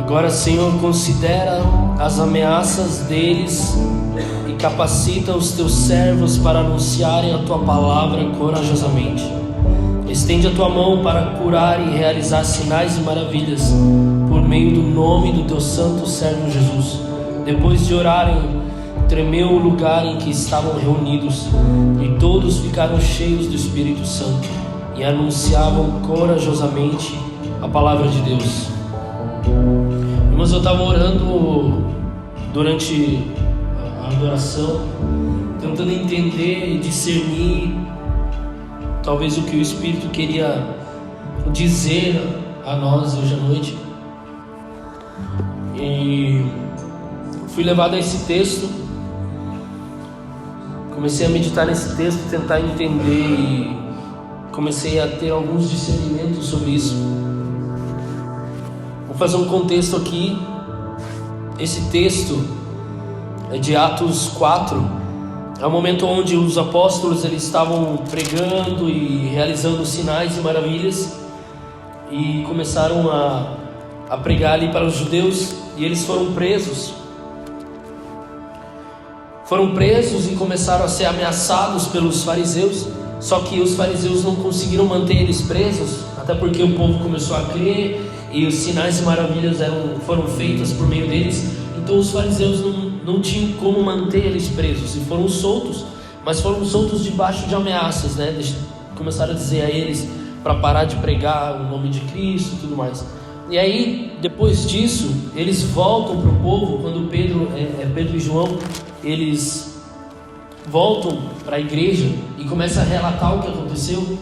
Agora, Senhor, considera as ameaças deles e capacita os teus servos para anunciarem a tua palavra corajosamente. Estende a tua mão para curar e realizar sinais e maravilhas por meio do nome do teu santo servo Jesus. Depois de orarem, tremeu o lugar em que estavam reunidos, e todos ficaram cheios do Espírito Santo e anunciavam corajosamente a palavra de Deus. Irmãos, eu estava orando durante a adoração, tentando entender e discernir talvez o que o Espírito queria dizer a nós hoje à noite. E fui levado a esse texto, comecei a meditar nesse texto, tentar entender, e comecei a ter alguns discernimentos sobre isso. Vou fazer um contexto aqui. Esse texto é de Atos 4. É o momento onde os apóstolos eles estavam pregando e realizando sinais e maravilhas, e começaram a pregar ali para os judeus, e eles foram presos. Foram presos e começaram a ser ameaçados pelos fariseus. Só que os fariseus não conseguiram manter eles presos, até porque o povo começou a crer e os sinais e maravilhas foram feitas por meio deles. Então os fariseus não tinham como manter eles presos e foram soltos, mas foram soltos debaixo de ameaças, né? Começaram a dizer a eles para parar de pregar o nome de Cristo e tudo mais. E aí, depois disso, eles voltam para o povo. Quando Pedro e João, eles voltam para a igreja e começam a relatar o que aconteceu.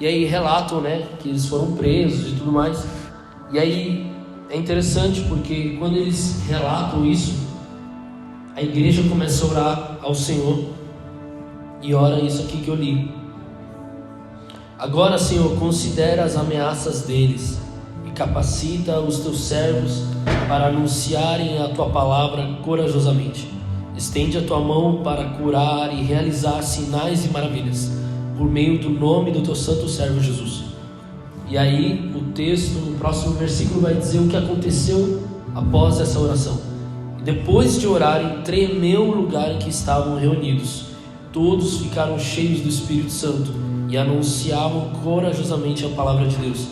E aí relatam, né, que eles foram presos e tudo mais. E aí é interessante porque quando eles relatam isso, a igreja começa a orar ao Senhor, e ora isso aqui que eu li. Agora, Senhor, considera as ameaças deles e capacita os teus servos para anunciarem a tua palavra corajosamente. Estende a tua mão para curar e realizar sinais e maravilhas por meio do nome do teu santo servo Jesus. E aí o texto, no próximo versículo, vai dizer o que aconteceu após essa oração. Depois de orarem, tremeu o lugar em que estavam reunidos. Todos ficaram cheios do Espírito Santo e anunciavam corajosamente a palavra de Deus.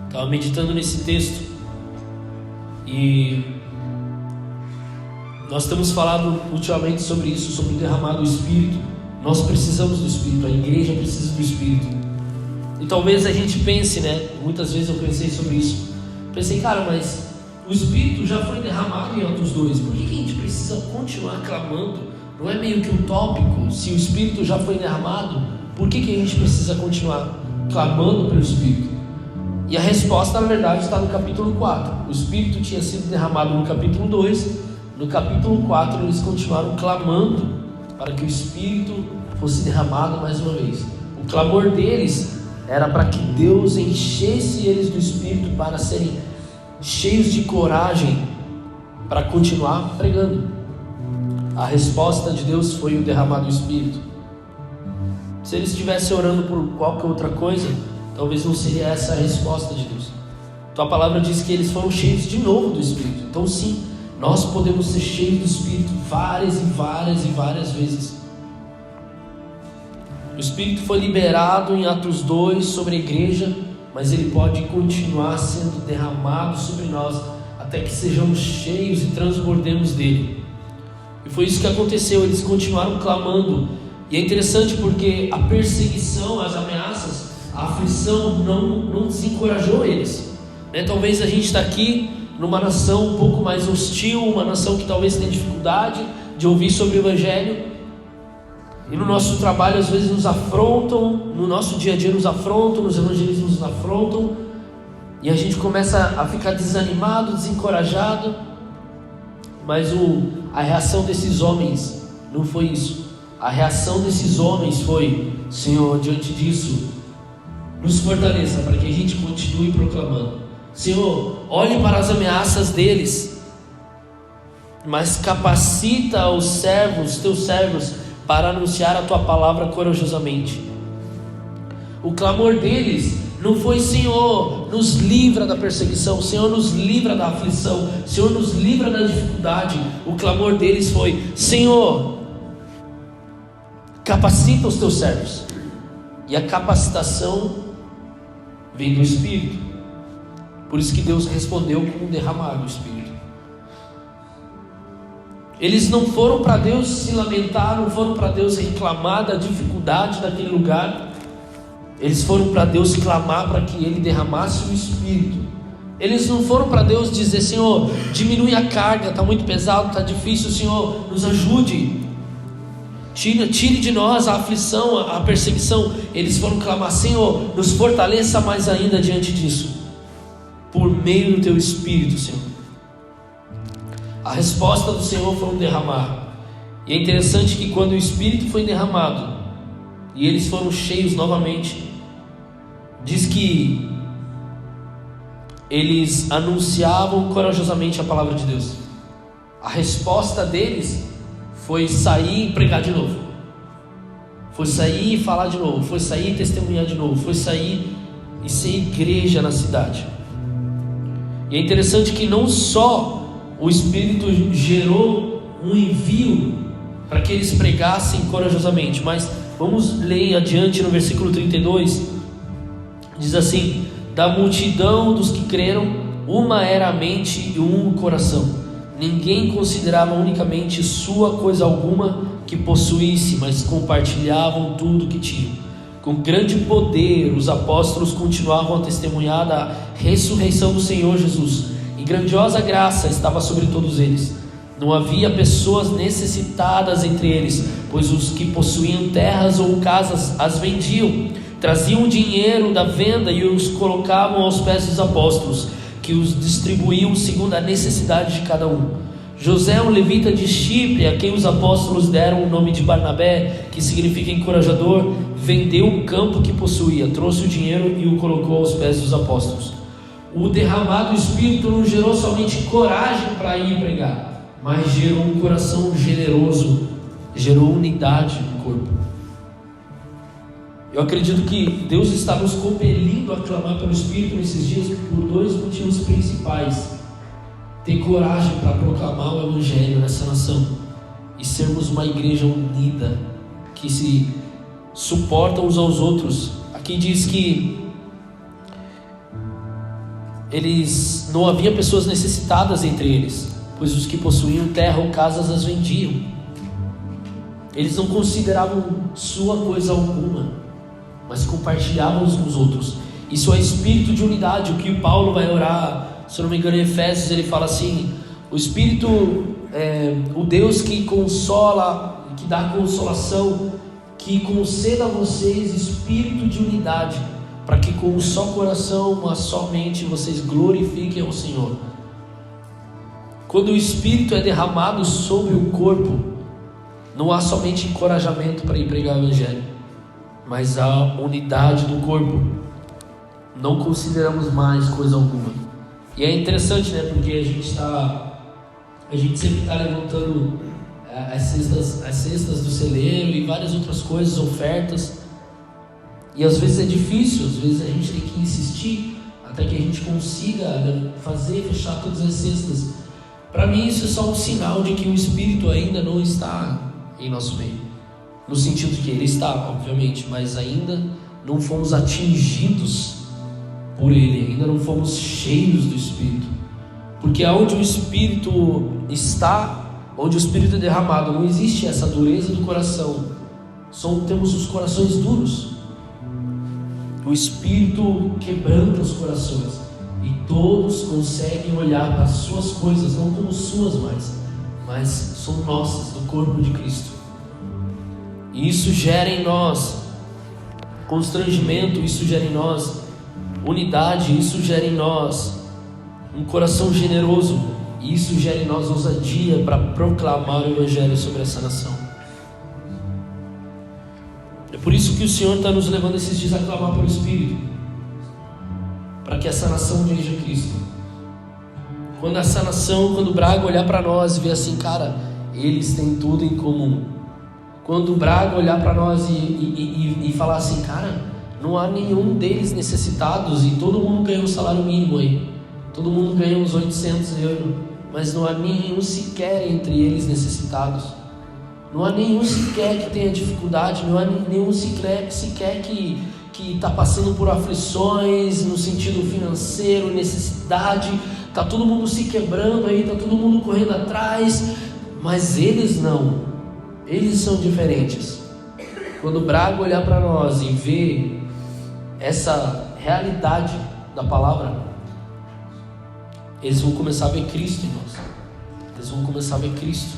Estava meditando nesse texto, e nós temos falado ultimamente sobre isso, sobre o derramar do Espírito. Nós precisamos do Espírito, a igreja precisa do Espírito. E talvez a gente pense, né? Muitas vezes eu pensei sobre isso. Pensei, cara, mas o Espírito já foi derramado em Atos 2. Por que a gente precisa continuar clamando? Não é meio que um tópico? Se o Espírito já foi derramado, por que a gente precisa continuar clamando pelo Espírito? E a resposta, na verdade, está no capítulo 4. O Espírito tinha sido derramado no capítulo 2. No capítulo 4, eles continuaram clamando para que o Espírito fosse derramado mais uma vez. O clamor deles era para que Deus enchesse eles do Espírito, para serem cheios de coragem para continuar pregando. A resposta de Deus foi o derramar do Espírito. Se eles estivessem orando por qualquer outra coisa, talvez não seria essa a resposta de Deus. Tua palavra diz que eles foram cheios de novo do Espírito. Então sim, nós podemos ser cheios do Espírito várias e várias e várias vezes. O Espírito foi liberado em Atos 2 sobre a igreja, mas ele pode continuar sendo derramado sobre nós até que sejamos cheios e transbordemos dele. E foi isso que aconteceu, eles continuaram clamando. E é interessante porque a perseguição, as ameaças, a aflição não desencorajou eles, né? Talvez a gente está aqui numa nação um pouco mais hostil, uma nação que talvez tenha dificuldade de ouvir sobre o Evangelho, e no nosso trabalho às vezes nos afrontam, no nosso dia a dia nos afrontam, nos evangelismos nos afrontam, e a gente começa a ficar desanimado, desencorajado. Mas a reação desses homens não foi isso. A reação desses homens foi: Senhor, diante disso, nos fortaleça para que a gente continue proclamando. Senhor, olhe para as ameaças deles, mas capacita os servos, teus servos, para anunciar a tua palavra corajosamente. O clamor deles não foi Senhor, nos livra da perseguição, Senhor, nos livra da aflição, Senhor, nos livra da dificuldade. O clamor deles foi: Senhor, capacita os teus servos. E a capacitação vem do Espírito. Por isso que Deus respondeu com um derramar do Espírito. Eles não foram para Deus se lamentar, não foram para Deus reclamar da dificuldade daquele lugar. Eles foram para Deus clamar para que Ele derramasse o Espírito. Eles não foram para Deus dizer: Senhor, diminui a carga, está muito pesado, está difícil, Senhor, nos ajude, tire de nós a aflição, a perseguição. Eles foram clamar: Senhor, nos fortaleça mais ainda diante disso, por meio do Teu Espírito, Senhor. A resposta do Senhor foi um derramar. E é interessante que quando o Espírito foi derramado e eles foram cheios novamente, diz que eles anunciavam corajosamente a palavra de Deus. A resposta deles foi sair e pregar de novo, foi sair e falar de novo, foi sair e testemunhar de novo, foi sair e ser igreja na cidade. E é interessante que não só o Espírito gerou um envio para que eles pregassem corajosamente, mas vamos ler adiante no versículo 32, diz assim: da multidão dos que creram, uma era a mente e um o coração. Ninguém considerava unicamente sua coisa alguma que possuísse, mas compartilhavam tudo que tinham. Com grande poder os apóstolos continuavam a testemunhar da ressurreição do Senhor Jesus, e grandiosa graça estava sobre todos eles. Não havia pessoas necessitadas entre eles, pois os que possuíam terras ou casas as vendiam, traziam o dinheiro da venda e os colocavam aos pés dos apóstolos, que os distribuíam segundo a necessidade de cada um. José, um levita de Chipre, a quem os apóstolos deram o nome de Barnabé, que significa encorajador, vendeu o campo que possuía, trouxe o dinheiro e o colocou aos pés dos apóstolos. O derramado Espírito não gerou somente coragem para ir pregar, mas gerou um coração generoso, gerou unidade no corpo. Eu acredito que Deus está nos compelindo a clamar pelo Espírito nesses dias por dois motivos principais: ter coragem para proclamar o Evangelho nessa nação e sermos uma igreja unida, que se suporta uns aos outros. Aqui diz que eles não havia pessoas necessitadas entre eles, pois os que possuíam terra ou casas as vendiam. Eles não consideravam sua coisa alguma, mas compartilhavam uns com os outros. Isso é espírito de unidade. O que o Paulo vai orar, se eu não me engano, em Efésios, ele fala assim: o Espírito, o Deus que consola, que dá consolação, que conceda a vocês espírito de unidade, para que com um só coração, uma só mente, vocês glorifiquem ao Senhor. Quando o Espírito é derramado sobre o corpo, não há somente encorajamento para ir pregar o Evangelho, mas há unidade do corpo. Não consideramos mais coisa alguma. E é interessante, né? Porque a gente sempre está levantando as cestas do celeiro e várias outras coisas, ofertas. E às vezes é difícil, às vezes a gente tem que insistir até que a gente consiga fechar todas as cestas. Para mim isso é só um sinal de que o Espírito ainda não está em nosso meio. No sentido de que Ele está, obviamente, mas ainda não fomos atingidos por Ele, ainda não fomos cheios do Espírito. Porque onde o Espírito está, onde o Espírito é derramado, não existe essa dureza do coração. Temos os corações duros. O Espírito quebranta os corações, e todos conseguem olhar para as suas coisas, não como suas mais, mas são nossas, do corpo de Cristo. E isso gera em nós constrangimento, isso gera em nós unidade, isso gera em nós um coração generoso, e isso gera em nós ousadia para proclamar o Evangelho sobre essa nação. É por isso que o Senhor está nos levando esses dias a clamar pelo Espírito, para que essa nação veja Cristo. Quando o Braga olhar para nós e ver assim, cara, eles têm tudo em comum. Quando o Braga olhar para nós e falar assim, cara, não há nenhum deles necessitados, e todo mundo ganha um salário mínimo aí, todo mundo ganha uns 800 euros, mas não há nenhum sequer entre eles necessitados, não há nenhum sequer que tenha dificuldade, não há nenhum sequer que está passando por aflições no sentido financeiro, necessidade. Está todo mundo se quebrando aí, está todo mundo correndo atrás, mas eles não, eles são diferentes. Quando Braga olhar para nós e ver essa realidade da palavra, eles vão começar a ver Cristo em nós, eles vão começar a ver Cristo,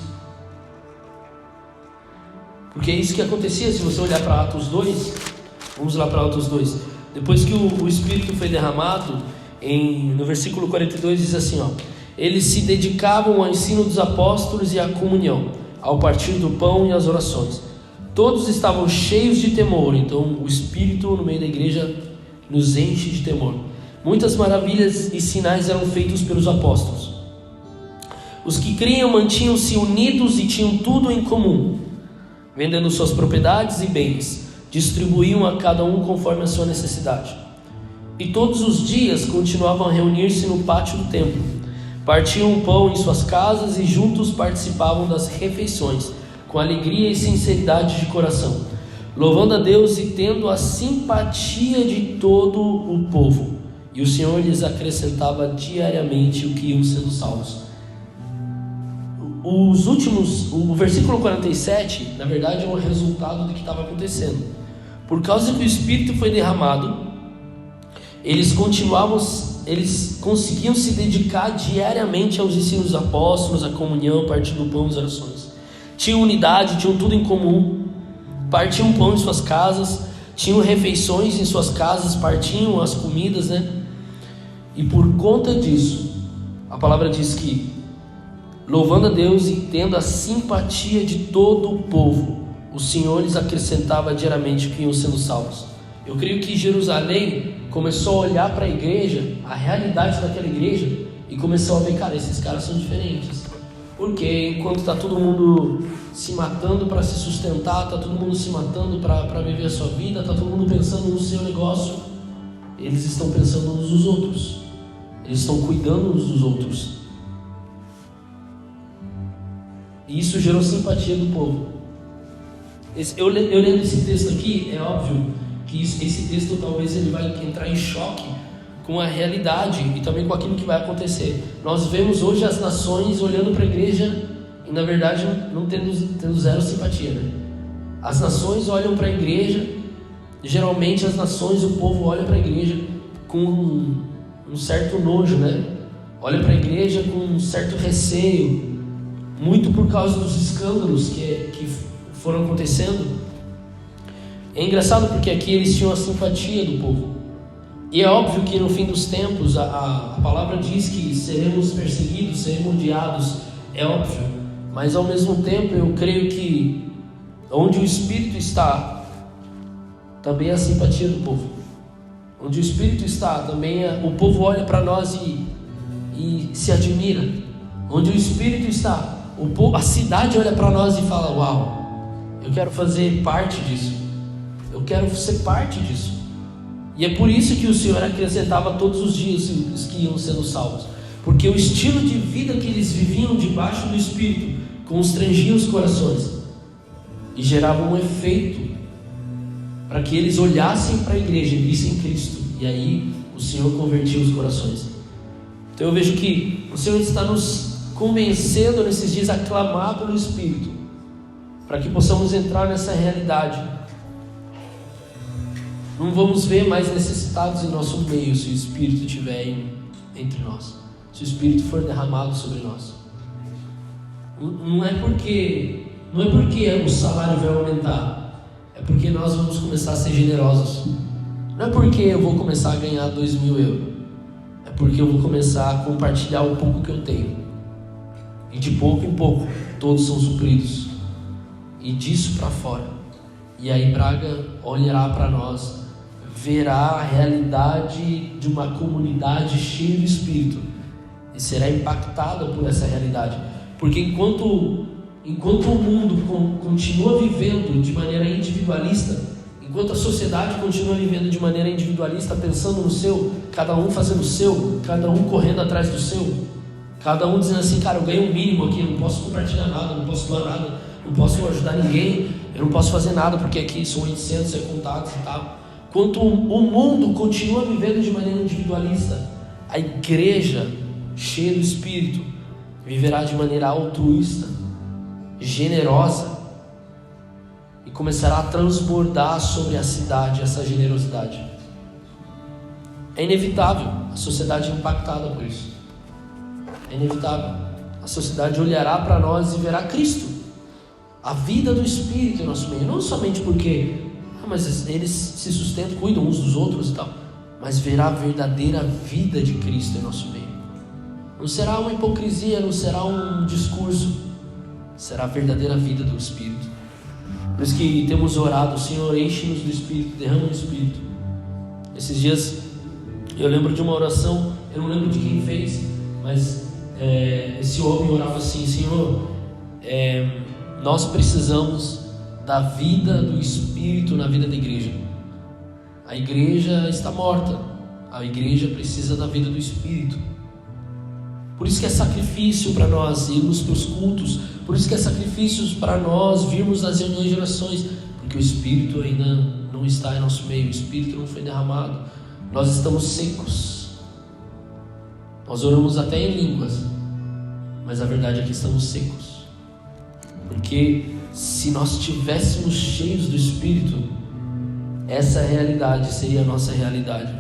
porque é isso que acontecia. Se você olhar para Atos 2, vamos lá para Atos 2, depois que o Espírito foi derramado, no versículo 42 diz assim, ó: eles se dedicavam ao ensino dos apóstolos e à comunhão, ao partir do pão e às orações. Todos estavam cheios de temor. Então o Espírito no meio da igreja nos enche de temor. Muitas maravilhas e sinais eram feitos pelos apóstolos. Os que criam mantinham-se unidos e tinham tudo em comum, vendendo suas propriedades e bens, distribuíam a cada um conforme a sua necessidade. E todos os dias continuavam a reunir-se no pátio do templo, partiam o pão em suas casas e juntos participavam das refeições, com alegria e sinceridade de coração, louvando a Deus e tendo a simpatia de todo o povo. E o Senhor lhes acrescentava diariamente o que iam sendo salvos. O versículo 47, na verdade, é um resultado do que estava acontecendo. Por causa que o Espírito foi derramado, eles conseguiam se dedicar diariamente aos ensinos dos apóstolos, à comunhão, partir do pão e as orações. Tinham unidade, tinham tudo em comum, partiam pão em suas casas, tinham refeições em suas casas, partiam as comidas, né? E por conta disso, a palavra diz que, louvando a Deus e tendo a simpatia de todo o povo, o Senhor lhes acrescentava diariamente que iam sendo salvos. Eu creio que Jerusalém começou a olhar para a igreja, a realidade daquela igreja, e começou a ver, cara, esses caras são diferentes. Porque enquanto está todo mundo se matando para se sustentar, está todo mundo se matando para viver a sua vida, está todo mundo pensando no seu negócio, eles estão pensando uns dos outros, eles estão cuidando uns dos outros. E isso gerou simpatia do povo. Eu lendo esse texto aqui, é óbvio que esse texto talvez ele vai entrar em choque com a realidade e também com aquilo que vai acontecer. Nós vemos hoje as nações olhando para a igreja e na verdade não tendo zero simpatia, né? As nações olham para a igreja, geralmente as nações, o povo olha para a igreja com um certo nojo, né? Olha para a igreja com um certo receio, muito por causa dos escândalos que foram acontecendo. É engraçado porque aqui eles tinham a simpatia do povo. E é óbvio que no fim dos tempos a palavra diz que seremos perseguidos, seremos odiados, é óbvio. Mas ao mesmo tempo eu creio que onde o Espírito está, também é a simpatia do povo. Onde o Espírito está, também o povo olha para nós e se admira. Onde o Espírito está, a cidade olha para nós e fala: uau, eu quero fazer parte disso, eu quero ser parte disso. E é por isso que o Senhor acrescentava todos os dias os que iam sendo salvos, porque o estilo de vida que eles viviam debaixo do Espírito constrangia os corações e gerava um efeito para que eles olhassem para a igreja e vissem Cristo, e aí o Senhor convertia os corações. Então eu vejo que o Senhor está nos convencendo nesses dias a clamar pelo Espírito, para que possamos entrar nessa realidade. Não vamos ver mais necessitados em nosso meio se o Espírito estiver entre nós, se o Espírito for derramado sobre nós. Não é porque o salário vai aumentar, é porque nós vamos começar a ser generosos. Não é porque eu vou começar a ganhar 2.000 euros, é porque eu vou começar a compartilhar o pouco que eu tenho, e de pouco em pouco todos são supridos, e disso para fora. E aí Braga olhará para nós, verá a realidade de uma comunidade cheia do Espírito e será impactada por essa realidade, porque enquanto o mundo continua vivendo de maneira individualista, enquanto a sociedade continua vivendo de maneira individualista, pensando no seu, cada um fazendo o seu, cada um correndo atrás do seu, cada um dizendo assim, cara, eu ganhei um mínimo aqui, não posso compartilhar nada, não posso doar nada, não posso ajudar ninguém, eu não posso fazer nada porque aqui são 800 contatos e tal. Enquanto o mundo continua vivendo de maneira individualista, a igreja, cheia do Espírito, viverá de maneira altruísta, generosa, e começará a transbordar sobre a cidade essa generosidade. É inevitável, a sociedade é impactada por isso. É inevitável. A sociedade olhará para nós e verá Cristo, a vida do Espírito em nosso meio, não somente porque mas eles se sustentam, cuidam uns dos outros e tal, mas verá a verdadeira vida de Cristo em nosso meio. Não será uma hipocrisia, não será um discurso, será a verdadeira vida do Espírito. Por isso que temos orado, Senhor, enche-nos do Espírito, derrama o Espírito. Esses dias eu lembro de uma oração, eu não lembro de quem fez, mas esse homem orava assim: Senhor, nós precisamos da vida do Espírito na vida da igreja. A igreja está morta, a igreja precisa da vida do Espírito. Por isso que é sacrifício para nós irmos para os cultos, por isso que é sacrifício para nós virmos nas reuniões de orações, porque o Espírito ainda não está em nosso meio, o Espírito não foi derramado, nós estamos secos. Nós oramos até em línguas, mas a verdade é que estamos secos, porque se nós estivéssemos cheios do Espírito, essa realidade seria a nossa realidade.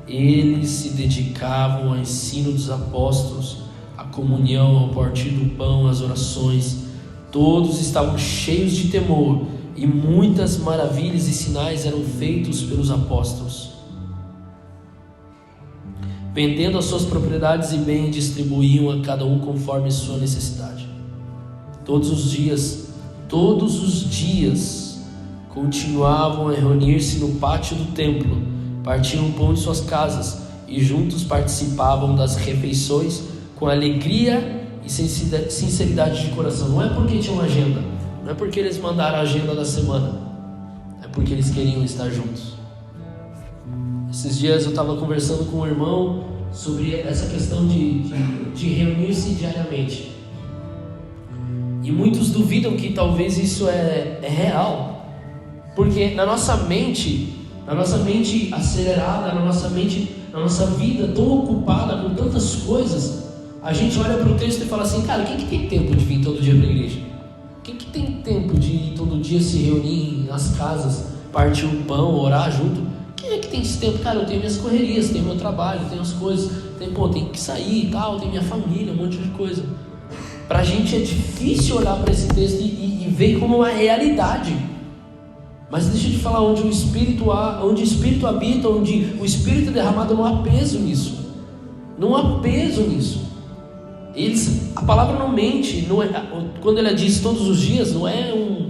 Eles se dedicavam ao ensino dos apóstolos, à comunhão, ao partir do pão, às orações. Todos estavam cheios de temor, e muitas maravilhas e sinais eram feitos pelos apóstolos. Vendendo as suas propriedades e bens, distribuíam a cada um conforme sua necessidade. Todos os dias continuavam a reunir-se no pátio do templo, partiam o pão de suas casas e juntos participavam das refeições com alegria e sinceridade de coração. Não é porque tinham agenda, não é porque eles mandaram a agenda da semana, é porque eles queriam estar juntos. Esses dias eu estava conversando com um irmão sobre essa questão de reunir-se diariamente. E muitos duvidam que talvez isso é real, porque na nossa mente acelerada, na nossa vida tão ocupada com tantas coisas, a gente olha para o texto e fala assim, cara, quem que tem tempo de vir todo dia para a igreja? Quem que tem tempo de ir todo dia se reunir nas casas, partir o pão, orar junto? Quem é que tem esse tempo? Cara, eu tenho minhas correrias, tenho meu trabalho, tenho as coisas, tenho que sair e tal, tenho minha família, um monte de coisa. Para a gente é difícil olhar para esse texto e ver como uma realidade. Mas deixa eu te falar, onde o Espírito habita, onde o Espírito é derramado, não há peso nisso. Não há peso nisso. A palavra não mente, quando ela diz todos os dias, não é um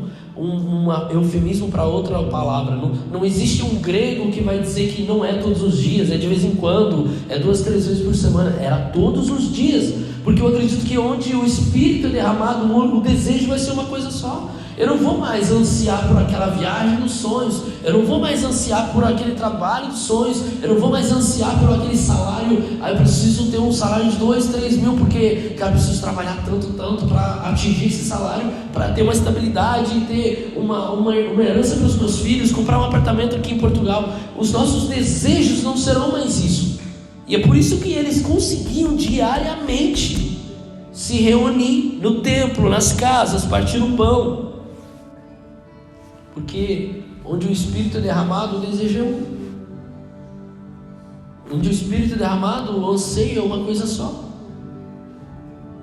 eufemismo para outra palavra. Não existe um grego que vai dizer que não é todos os dias, é de vez em quando, é 2, 3 vezes por semana. Era todos os dias, porque eu acredito que onde o Espírito é derramado, o desejo vai ser uma coisa só. Eu não vou mais ansiar por aquela viagem dos sonhos, eu não vou mais ansiar por aquele trabalho dos sonhos, eu não vou mais ansiar por aquele salário. Eu preciso ter um salário de 2, 3 mil, porque cara, eu preciso trabalhar tanto para atingir esse salário, para ter uma estabilidade, ter uma herança para os meus filhos, comprar um apartamento aqui em Portugal. Os nossos desejos não serão mais isso. E é por isso que eles conseguiam diariamente se reunir no templo, nas casas, partir o pão. Porque onde o Espírito é derramado, o desejo é um. Onde o Espírito é derramado, o anseio é uma coisa só.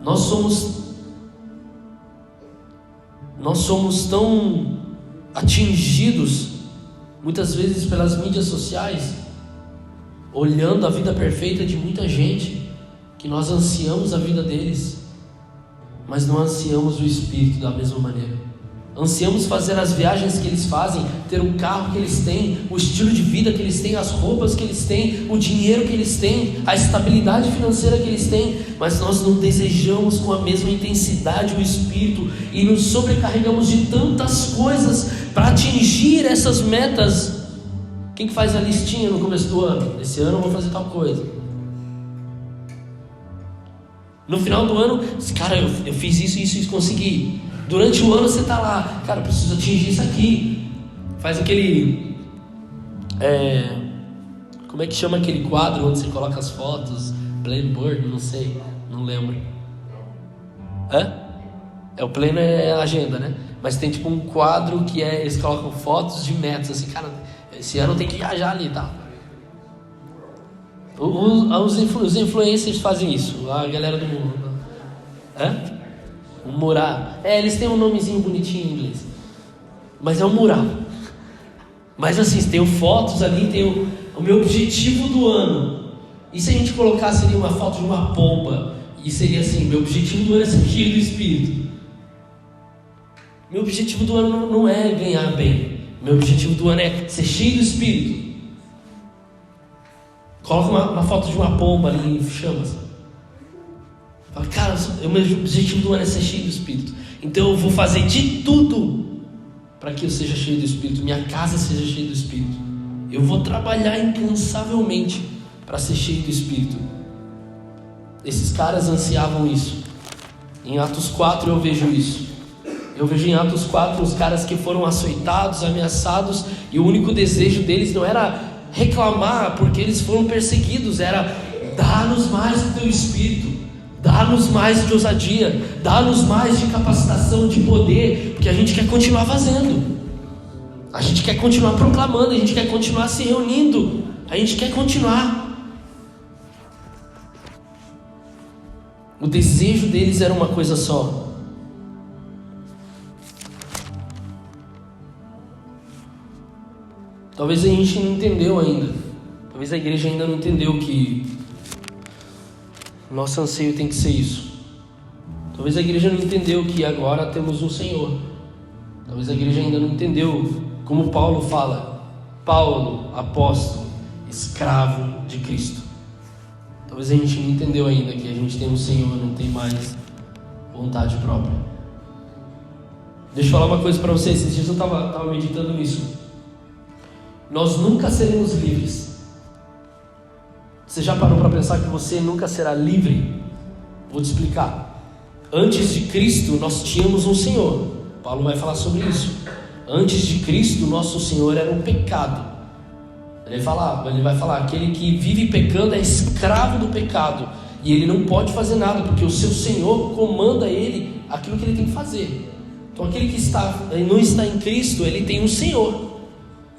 Nós somos tão atingidos, muitas vezes pelas mídias sociais, olhando a vida perfeita de muita gente, que nós ansiamos a vida deles, mas não ansiamos o Espírito da mesma maneira. Ansiamos fazer as viagens que eles fazem, ter o carro que eles têm, o estilo de vida que eles têm, as roupas que eles têm, o dinheiro que eles têm, a estabilidade financeira que eles têm, mas nós não desejamos com a mesma intensidade o Espírito e nos sobrecarregamos de tantas coisas para atingir essas metas. Quem que faz a listinha no começo do ano? Esse ano eu vou fazer tal coisa. No final do ano, cara, eu fiz isso e consegui. Durante o ano você está lá, cara, preciso atingir isso aqui. Faz aquele, como é que chama aquele quadro onde você coloca as fotos? Planboard, não sei, não lembro. O plano é a agenda, né? Mas tem tipo um quadro que eles colocam fotos de metas, assim, cara, esse ano tem que viajar ali, tá? Os influencers fazem isso, a galera do mundo. Um mural. Eles têm um nomezinho bonitinho em inglês, mas é um mural. Mas assim, tem fotos ali, tem o meu objetivo do ano. E se a gente colocasse ali uma foto de uma pomba, e seria assim: meu objetivo do ano é ser cheio do Espírito. Meu objetivo do ano não é ganhar bem. Meu objetivo do ano é ser cheio do Espírito. Coloca uma foto de uma pomba ali em chamas. Fala, cara, o meu objetivo do ano é ser cheio do Espírito. Então eu vou fazer de tudo para que eu seja cheio do Espírito, minha casa seja cheia do Espírito. Eu vou trabalhar incansavelmente para ser cheio do Espírito. Esses caras ansiavam isso. Em Atos 4 eu vejo isso. Eu vejo em Atos 4 os caras que foram açoitados, ameaçados, e o único desejo deles não era reclamar porque eles foram perseguidos, era: dá-nos mais do teu Espírito, dá-nos mais de ousadia, dá-nos mais de capacitação, de poder, porque a gente quer continuar fazendo, a gente quer continuar proclamando, a gente quer continuar se reunindo, a gente quer continuar. O desejo deles era uma coisa só. Talvez a gente não entendeu ainda. Talvez a igreja ainda não entendeu que nosso anseio tem que ser isso. Talvez a igreja não entendeu que agora temos um Senhor. Talvez a igreja ainda não entendeu, como Paulo fala: Paulo, apóstolo, escravo de Cristo. Talvez a gente não entendeu ainda que a gente tem um Senhor, não tem mais vontade própria. Deixa eu falar uma coisa para vocês. Esses dias eu estava meditando nisso. Nós nunca seremos livres. Você já parou para pensar que você nunca será livre? Vou te explicar. Antes de Cristo nós tínhamos um Senhor. Paulo vai falar sobre isso. Antes de Cristo nosso Senhor era um pecado. Ele vai falar: aquele que vive pecando é escravo do pecado, e ele não pode fazer nada, porque o seu Senhor comanda ele aquilo que ele tem que fazer. Então aquele que não está em Cristo, ele tem um Senhor,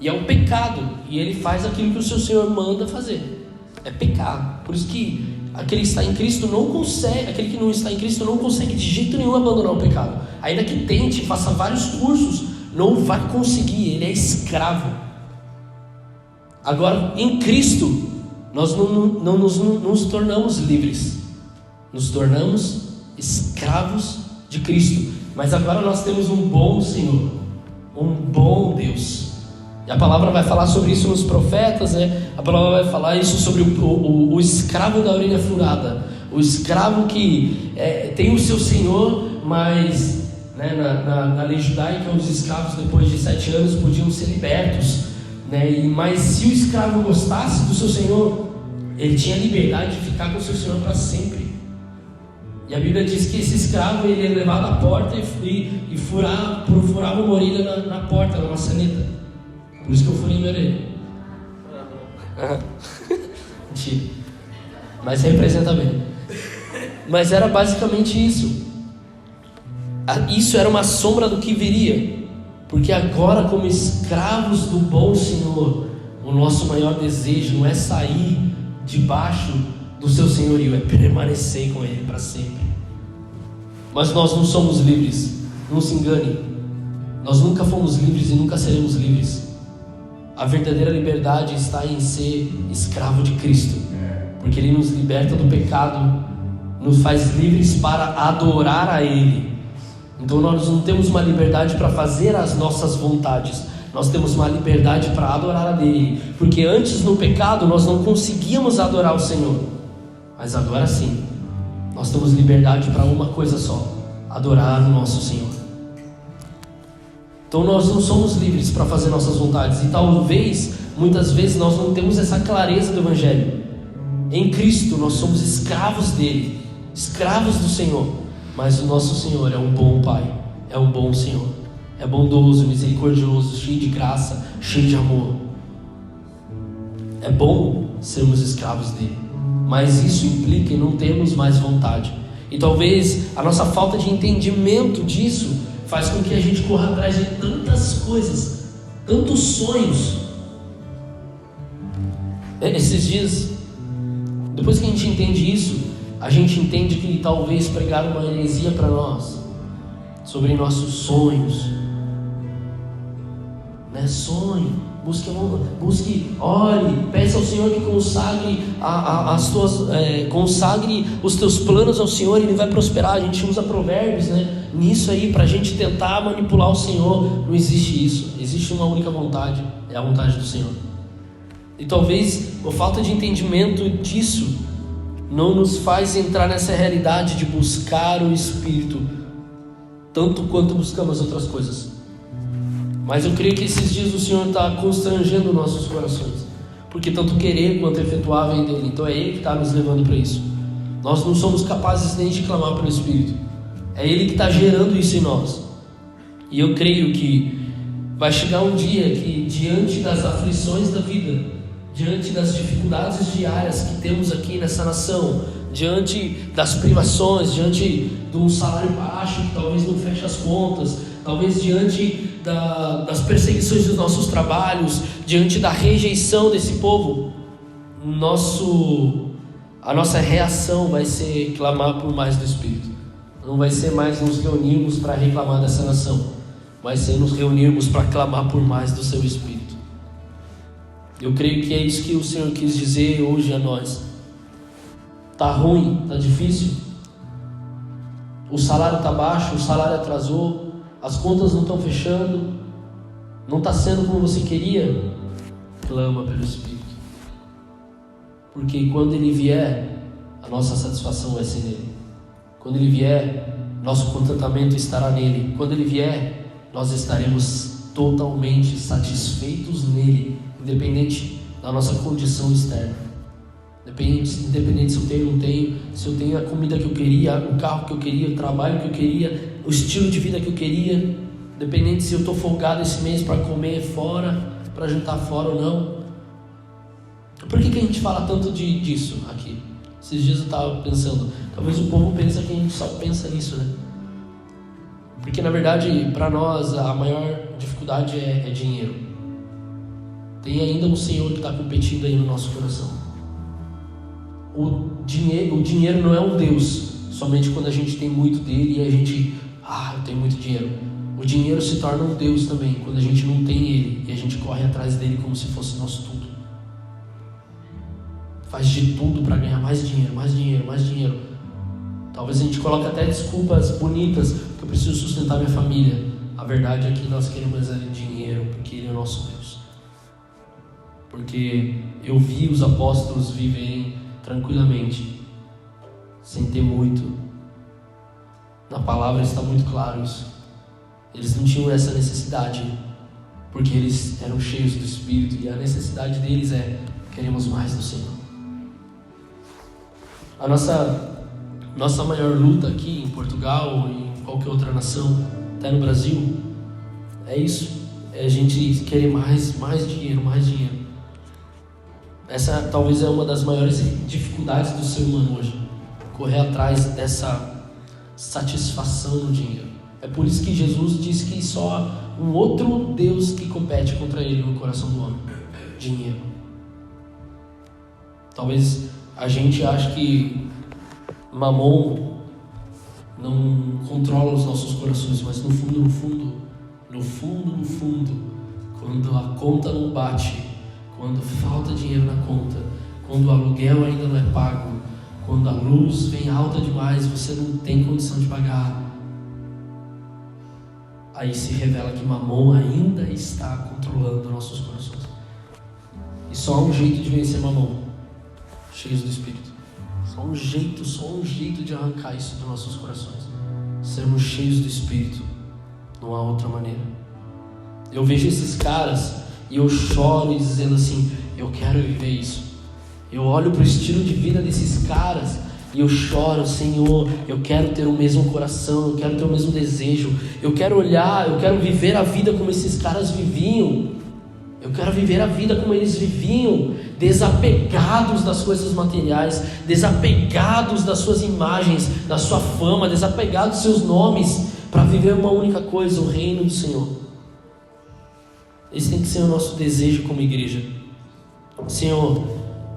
e é um pecado, e ele faz aquilo que o seu Senhor manda fazer. É pecado. Por isso que aquele que está em Cristo não consegue, aquele que não está em Cristo não consegue de jeito nenhum abandonar o pecado. Ainda que tente, faça vários cursos, não vai conseguir, ele é escravo. Agora, em Cristo, nós não nos tornamos livres, nos tornamos escravos de Cristo. Mas agora nós temos um bom Senhor, um bom Deus. E a palavra vai falar sobre isso nos profetas, né? A palavra vai falar isso sobre o escravo da orelha furada, o escravo que tem o seu Senhor, mas né, na lei judaica os escravos depois de 7 anos podiam ser libertos, né? Mas se o escravo gostasse do seu Senhor, ele tinha liberdade de ficar com o seu Senhor para sempre. E a Bíblia diz que esse escravo ele é levado à porta e furava uma orelha na porta, na maçaneta. Por isso que eu furei minha orelha. Mentira. Mas representa bem. Mas era basicamente isso. Isso era uma sombra do que viria. Porque agora, como escravos do bom Senhor, o nosso maior desejo não é sair debaixo do seu senhorio, é permanecer com Ele para sempre. Mas nós não somos livres. Não se engane. Nós nunca fomos livres e nunca seremos livres. A verdadeira liberdade está em ser escravo de Cristo, porque Ele nos liberta do pecado, nos faz livres para adorar a Ele. Então nós não temos uma liberdade para fazer as nossas vontades, nós temos uma liberdade para adorar a dele, porque antes no pecado nós não conseguíamos adorar o Senhor, mas agora sim, nós temos liberdade para uma coisa só: adorar o nosso Senhor. Então nós não somos livres para fazer nossas vontades, e talvez, muitas vezes, nós não temos essa clareza do Evangelho. Em Cristo nós somos escravos dele, escravos do Senhor, mas o nosso Senhor é um bom Pai, é um bom Senhor, é bondoso, misericordioso, cheio de graça, cheio de amor. É bom sermos escravos dele, mas isso implica em não termos mais vontade. E talvez a nossa falta de entendimento disso faz com que a gente corra atrás de tantas coisas, tantos sonhos. Esses dias, depois que a gente entende isso, a gente entende que talvez pregar uma heresia para nós sobre nossos sonhos, né? Sonhe, busque, ore, peça ao Senhor que consagre consagre os teus planos ao Senhor, e Ele vai prosperar. A gente usa provérbios, né, nisso aí, para a gente tentar manipular o Senhor. Não existe isso, existe uma única vontade, é a vontade do Senhor. E talvez a falta de entendimento disso não nos faz entrar nessa realidade de buscar o Espírito tanto quanto buscamos outras coisas. Mas eu creio que esses dias o Senhor está constrangendo nossos corações, porque tanto querer quanto efetuar vem dele. Então é Ele que está nos levando para isso. Nós não somos capazes nem de clamar pelo Espírito, é Ele que está gerando isso em nós. E eu creio que vai chegar um dia que, diante das aflições da vida, diante das dificuldades diárias que temos aqui nessa nação, diante das privações, diante de um salário baixo que talvez não feche as contas, talvez diante das perseguições dos nossos trabalhos, diante da rejeição desse povo, a nossa reação vai ser clamar por mais do Espírito. Não vai ser mais nos reunirmos para reclamar dessa nação, vai ser nos reunirmos para clamar por mais do seu Espírito. Eu creio que é isso que o Senhor quis dizer hoje a nós. Está ruim, está difícil, o salário está baixo, o salário atrasou, as contas não estão fechando, não está sendo como você queria. Clama pelo Espírito, porque quando Ele vier, a nossa satisfação vai ser nele. Quando Ele vier, nosso contentamento estará nele. Quando Ele vier, nós estaremos totalmente satisfeitos nele, independente da nossa condição externa. Independente se eu tenho ou não tenho, se eu tenho a comida que eu queria, o carro que eu queria, o trabalho que eu queria, o estilo de vida que eu queria, independente se eu estou folgado esse mês para comer fora, para jantar fora ou não. Por que a gente fala tanto disso aqui? Esses dias eu estava pensando, talvez o povo pensa que a gente só pensa nisso, né? Porque na verdade, para nós, a maior dificuldade é dinheiro. Tem ainda um Senhor que está competindo aí no nosso coração. O dinheiro não é um Deus somente quando a gente tem muito dele e a gente, eu tenho muito dinheiro. O dinheiro se torna um Deus também quando a gente não tem ele e a gente corre atrás dele como se fosse nosso tudo. Faz de tudo para ganhar mais dinheiro, mais dinheiro, mais dinheiro. Talvez a gente coloque até desculpas bonitas, porque eu preciso sustentar minha família. A verdade é que nós queremos dinheiro, porque Ele é o nosso Deus. Porque eu vi os apóstolos viverem tranquilamente, sem ter muito. Na palavra está muito claro isso. Eles não tinham essa necessidade, porque eles eram cheios do Espírito, e a necessidade deles queremos mais do Senhor. A nossa maior luta aqui em Portugal e em qualquer outra nação, até no Brasil, é isso, é a gente querer mais dinheiro, mais dinheiro. Essa talvez é uma das maiores dificuldades do ser humano hoje, correr atrás dessa satisfação no dinheiro. É por isso que Jesus disse que só um outro Deus que compete contra ele no coração do homem: dinheiro. Talvez a gente ache que Mamon não controla os nossos corações, mas no fundo, quando a conta não bate, quando falta dinheiro na conta, quando o aluguel ainda não é pago, quando a luz vem alta demais, você não tem condição de pagar, aí se revela que Mamon ainda está controlando nossos corações. E só há um jeito de vencer Mamon: cheios do Espírito. Só um jeito de arrancar isso dos nossos corações: sermos cheios do Espírito. Não há outra maneira. Eu vejo esses caras e eu choro dizendo assim: eu quero viver isso. Eu olho para o estilo de vida desses caras e eu choro: Senhor, eu quero ter o mesmo coração, eu quero ter o mesmo desejo, eu quero olhar, eu quero viver a vida como esses caras viviam. Eu quero viver a vida como eles viviam, desapegados das coisas materiais, desapegados das suas imagens, da sua fama, desapegados dos seus nomes, para viver uma única coisa: o reino do Senhor. Esse tem que ser o nosso desejo como igreja. Senhor,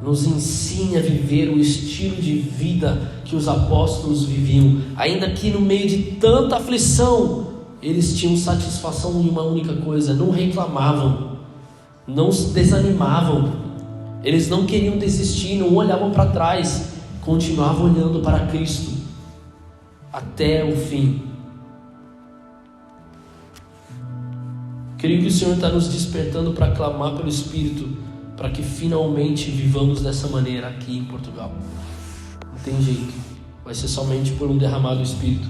nos ensine a viver o estilo de vida que os apóstolos viviam. Ainda que no meio de tanta aflição, eles tinham satisfação em uma única coisa: não reclamavam, não se desanimavam, eles não queriam desistir, não olhavam para trás, continuavam olhando para Cristo até o fim. Creio que o Senhor está nos despertando para clamar pelo Espírito, para que finalmente vivamos dessa maneira aqui em Portugal. Não tem jeito, vai ser somente por um derramado Espírito.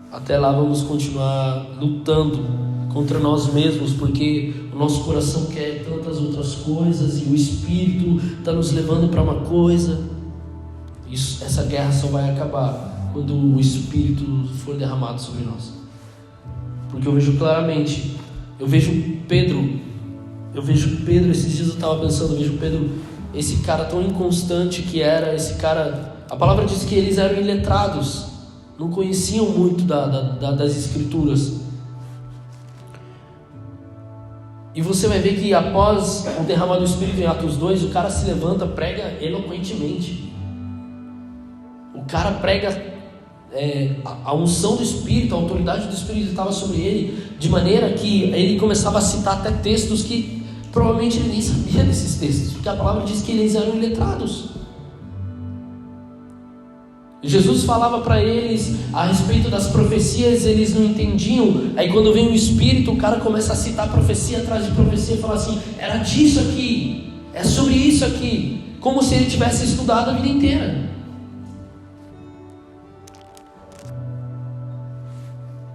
Até lá vamos continuar lutando contra nós mesmos, porque o nosso coração quer tantas outras coisas e o Espírito está nos levando para uma coisa. Essa guerra só vai acabar quando o Espírito for derramado sobre nós. Porque eu vejo claramente, eu vejo Pedro, esses dias eu estava pensando, eu vejo Pedro, esse cara tão inconstante que era, esse cara, a palavra diz que eles eram iletrados, não conheciam muito das Escrituras. E você vai ver que após o derramado do Espírito em Atos 2, o cara se levanta, prega eloquentemente. O cara prega, a unção do Espírito, a autoridade do Espírito estava sobre ele, de maneira que ele começava a citar até textos que provavelmente ele nem sabia desses textos, porque a palavra diz que eles eram iletrados. Jesus falava para eles a respeito das profecias, eles não entendiam. Aí quando vem o Espírito, o cara começa a citar profecia atrás de profecia e fala assim: era disso aqui, é sobre isso aqui, como se ele tivesse estudado a vida inteira.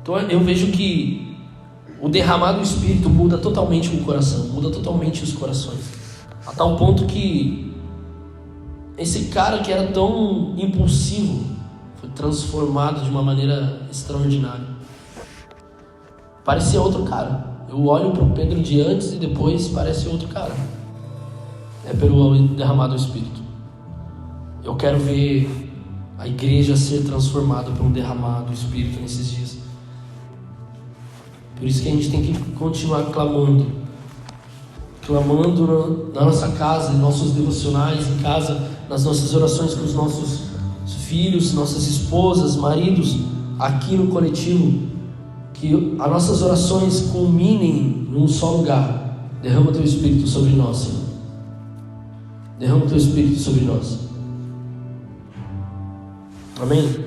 Então eu vejo que o derramado do Espírito muda totalmente o coração, muda totalmente os corações, a tal ponto que esse cara que era tão impulsivo foi transformado de uma maneira extraordinária. Parecia outro cara. Eu olho para o Pedro de antes e depois, parece outro cara. É pelo derramado do Espírito. Eu quero ver a igreja ser transformada por um derramado do Espírito nesses dias. Por isso que a gente tem que continuar clamando na nossa casa, em nossos devocionais em casa, nas nossas orações com os nossos filhos, nossas esposas, maridos, aqui no coletivo, que as nossas orações culminem num só lugar: derrama teu Espírito sobre nós, Senhor. Derrama teu Espírito sobre nós. Amém?